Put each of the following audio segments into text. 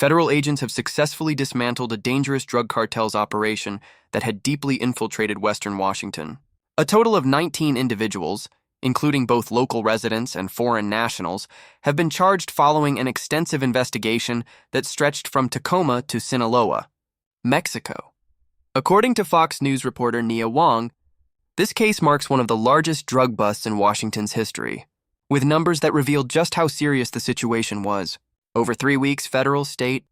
Federal agents have successfully dismantled a dangerous drug cartel's operation that had deeply infiltrated Western Washington. A total of 19 individuals, including both local residents and foreign nationals, have been charged following an extensive investigation that stretched from Tacoma to Sinaloa, Mexico. According to Fox News reporter Nia Wong, this case marks one of the largest drug busts in Washington's history, with numbers that revealed just how serious the situation was. Over 3 weeks, federal, state,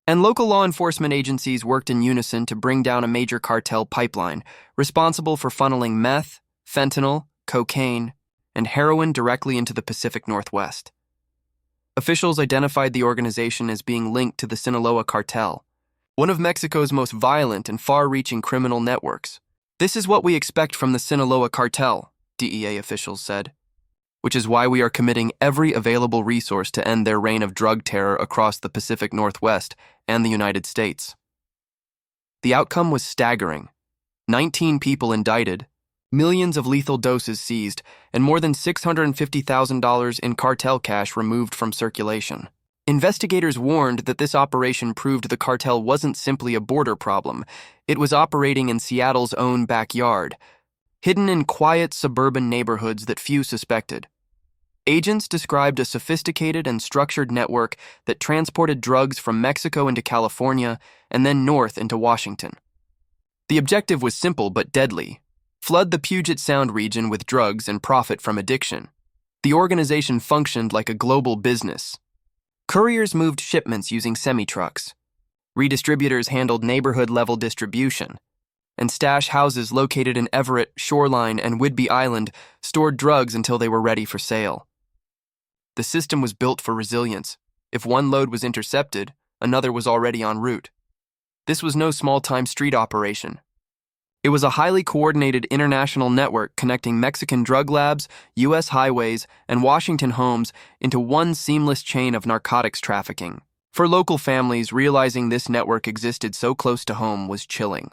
and local law enforcement agencies worked in unison to bring down a major cartel pipeline responsible for funneling meth, fentanyl, cocaine, and heroin directly into the Pacific Northwest. Officials identified the organization as being linked to the Sinaloa Cartel, one of Mexico's most violent and far-reaching criminal networks. "This is what we expect from the Sinaloa Cartel," DEA officials said, "which is why we are committing every available resource to end their reign of drug terror across the Pacific Northwest and the United States." The outcome was staggering. 19 people indicted, millions of lethal doses seized, and more than $650,000 in cartel cash removed from circulation. Investigators warned that this operation proved the cartel wasn't simply a border problem. It was operating in Seattle's own backyard, hidden in quiet suburban neighborhoods that few suspected. Agents described a sophisticated and structured network that transported drugs from Mexico into California and then north into Washington. The objective was simple but deadly: flood the Puget Sound region with drugs and profit from addiction. The organization functioned like a global business. Couriers moved shipments using semi-trucks. Redistributors handled neighborhood-level distribution. And stash houses located in Everett, Shoreline, and Whidbey Island stored drugs until they were ready for sale. The system was built for resilience. If one load was intercepted, another was already en route. This was no small-time street operation. It was a highly coordinated international network connecting Mexican drug labs, U.S. highways, and Washington homes into one seamless chain of narcotics trafficking. For local families, realizing this network existed so close to home was chilling.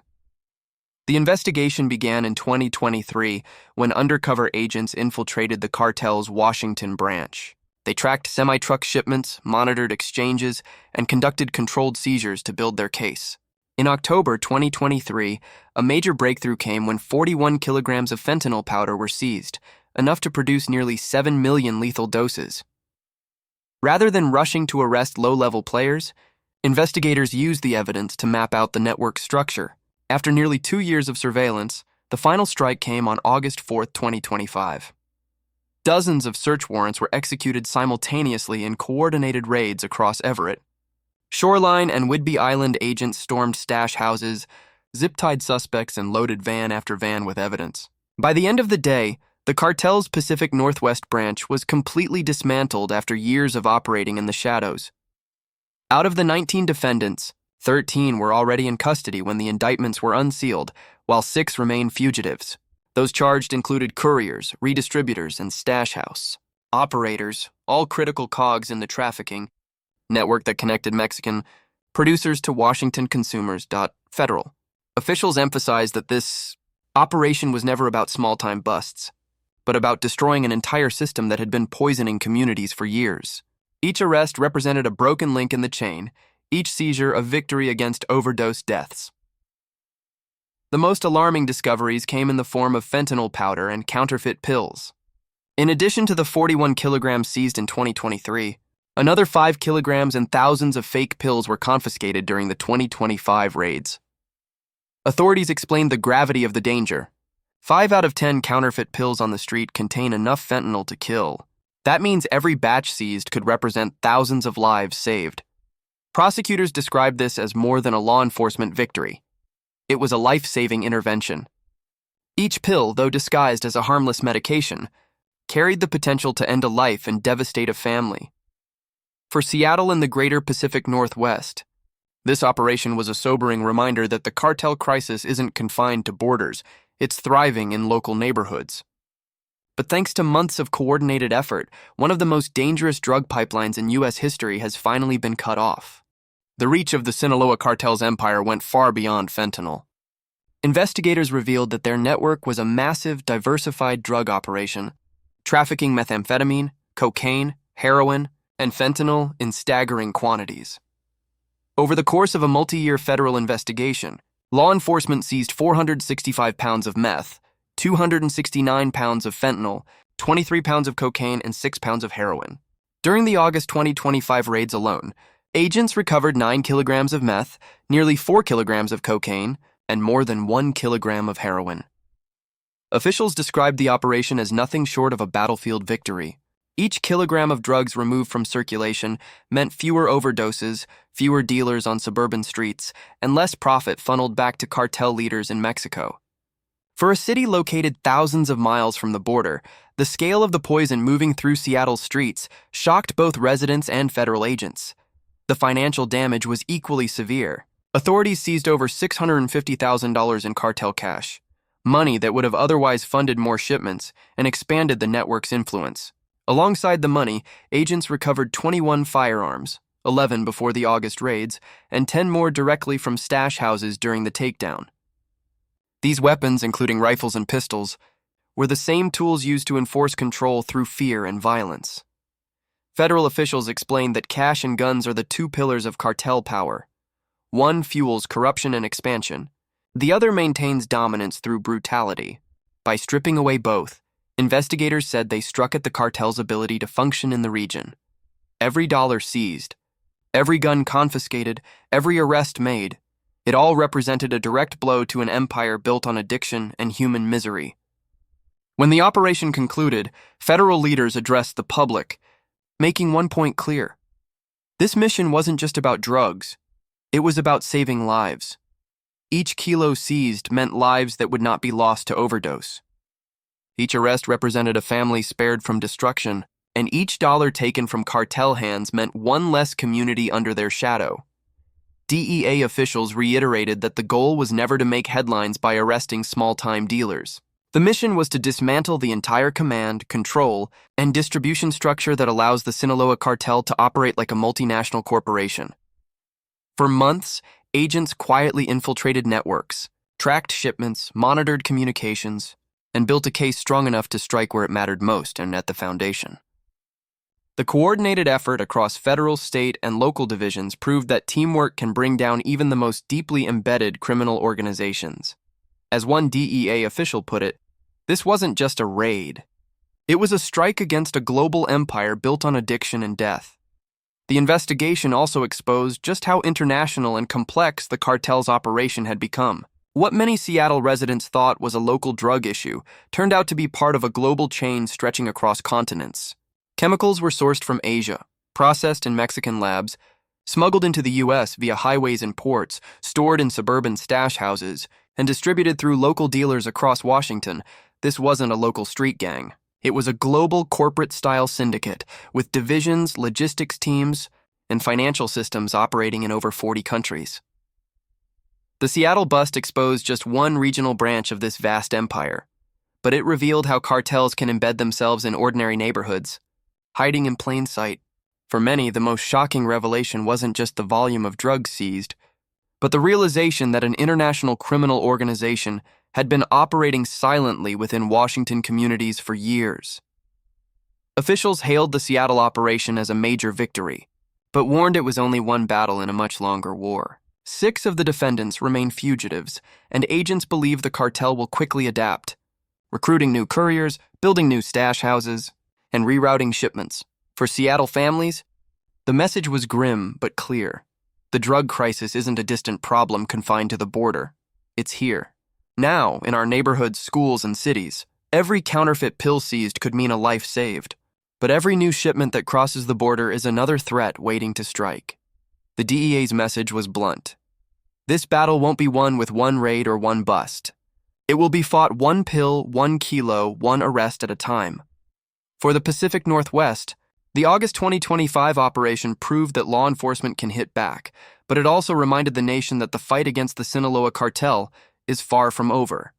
The investigation began in 2023 when undercover agents infiltrated the cartel's Washington branch. They tracked semi-truck shipments, monitored exchanges, and conducted controlled seizures to build their case. In October 2023, a major breakthrough came when 41 kilograms of fentanyl powder were seized, enough to produce nearly 7 million lethal doses. Rather than rushing to arrest low-level players, investigators used the evidence to map out the network's structure. After nearly 2 years of surveillance, the final strike came on August 4, 2025. Dozens of search warrants were executed simultaneously in coordinated raids across Everett. Shoreline and Whidbey Island agents stormed stash houses, zip-tied suspects, and loaded van after van with evidence. By the end of the day, the cartel's Pacific Northwest branch was completely dismantled after years of operating in the shadows. Out of the 19 defendants, 13 were already in custody when the indictments were unsealed, while 6 remained fugitives. Those charged included couriers, redistributors, and stash house operators, all critical cogs in the trafficking network that connected Mexican producers to Washington consumers. Federal officials emphasized that this operation was never about small-time busts, but about destroying an entire system that had been poisoning communities for years. Each arrest represented a broken link in the chain, each seizure a victory against overdose deaths. The most alarming discoveries came in the form of fentanyl powder and counterfeit pills. In addition to the 41 kilograms seized in 2023, another 5 kilograms and thousands of fake pills were confiscated during the 2025 raids. Authorities explained the gravity of the danger. 5 out of 10 counterfeit pills on the street contain enough fentanyl to kill. That means every batch seized could represent thousands of lives saved. Prosecutors described this as more than a law enforcement victory. It was a life-saving intervention. Each pill, though disguised as a harmless medication, carried the potential to end a life and devastate a family. For Seattle and the greater Pacific Northwest, this operation was a sobering reminder that the cartel crisis isn't confined to borders, it's thriving in local neighborhoods. But thanks to months of coordinated effort, one of the most dangerous drug pipelines in U.S. history has finally been cut off. The reach of the Sinaloa Cartel's empire went far beyond fentanyl. Investigators revealed that their network was a massive, diversified drug operation, trafficking methamphetamine, cocaine, heroin, and fentanyl in staggering quantities. Over the course of a multi-year federal investigation, law enforcement seized 465 pounds of meth, 269 pounds of fentanyl, 23 pounds of cocaine, and 6 pounds of heroin. During the August 2025 raids alone, agents recovered 9 kilograms of meth, nearly 4 kilograms of cocaine, and more than 1 kilogram of heroin. Officials described the operation as nothing short of a battlefield victory. Each kilogram of drugs removed from circulation meant fewer overdoses, fewer dealers on suburban streets, and less profit funneled back to cartel leaders in Mexico. For a city located thousands of miles from the border, the scale of the poison moving through Seattle's streets shocked both residents and federal agents. The financial damage was equally severe. Authorities seized over $650,000 in cartel cash, money that would have otherwise funded more shipments and expanded the network's influence. Alongside the money, agents recovered 21 firearms, 11 before the August raids, and 10 more directly from stash houses during the takedown. These weapons, including rifles and pistols, were the same tools used to enforce control through fear and violence. Federal officials explained that cash and guns are the two pillars of cartel power. One fuels corruption and expansion. The other maintains dominance through brutality. By stripping away both, investigators said they struck at the cartel's ability to function in the region. Every dollar seized, every gun confiscated, every arrest made, it all represented a direct blow to an empire built on addiction and human misery. When the operation concluded, federal leaders addressed the public, making one point clear. This mission wasn't just about drugs, it was about saving lives. Each kilo seized meant lives that would not be lost to overdose. Each arrest represented a family spared from destruction, and each dollar taken from cartel hands meant one less community under their shadow. DEA officials reiterated that the goal was never to make headlines by arresting small-time dealers. The mission was to dismantle the entire command, control, and distribution structure that allows the Sinaloa Cartel to operate like a multinational corporation. For months, agents quietly infiltrated networks, tracked shipments, monitored communications, and built a case strong enough to strike where it mattered most and at the foundation. The coordinated effort across federal, state, and local divisions proved that teamwork can bring down even the most deeply embedded criminal organizations. As one DEA official put it, this wasn't just a raid. It was a strike against a global empire built on addiction and death. The investigation also exposed just how international and complex the cartel's operation had become. What many Seattle residents thought was a local drug issue turned out to be part of a global chain stretching across continents. Chemicals were sourced from Asia, processed in Mexican labs, smuggled into the U.S. via highways and ports, stored in suburban stash houses, and distributed through local dealers across Washington. This wasn't a local street gang. It was a global corporate-style syndicate with divisions, logistics teams, and financial systems operating in over 40 countries. The Seattle bust exposed just one regional branch of this vast empire, but it revealed how cartels can embed themselves in ordinary neighborhoods, hiding in plain sight. For many, the most shocking revelation wasn't just the volume of drugs seized, but the realization that an international criminal organization had been operating silently within Washington communities for years. Officials hailed the Seattle operation as a major victory, but warned it was only one battle in a much longer war. 6 of the defendants remain fugitives, and agents believe the cartel will quickly adapt, recruiting new couriers, building new stash houses, and rerouting shipments. For Seattle families, the message was grim but clear. The drug crisis isn't a distant problem confined to the border. It's here. Now, in our neighborhoods, schools, and cities, every counterfeit pill seized could mean a life saved. But every new shipment that crosses the border is another threat waiting to strike. The DEA's message was blunt. This battle won't be won with one raid or one bust. It will be fought 1 pill, 1 kilo, 1 arrest at a time. For the Pacific Northwest, the August 2025 operation proved that law enforcement can hit back, but it also reminded the nation that the fight against the Sinaloa Cartel is far from over.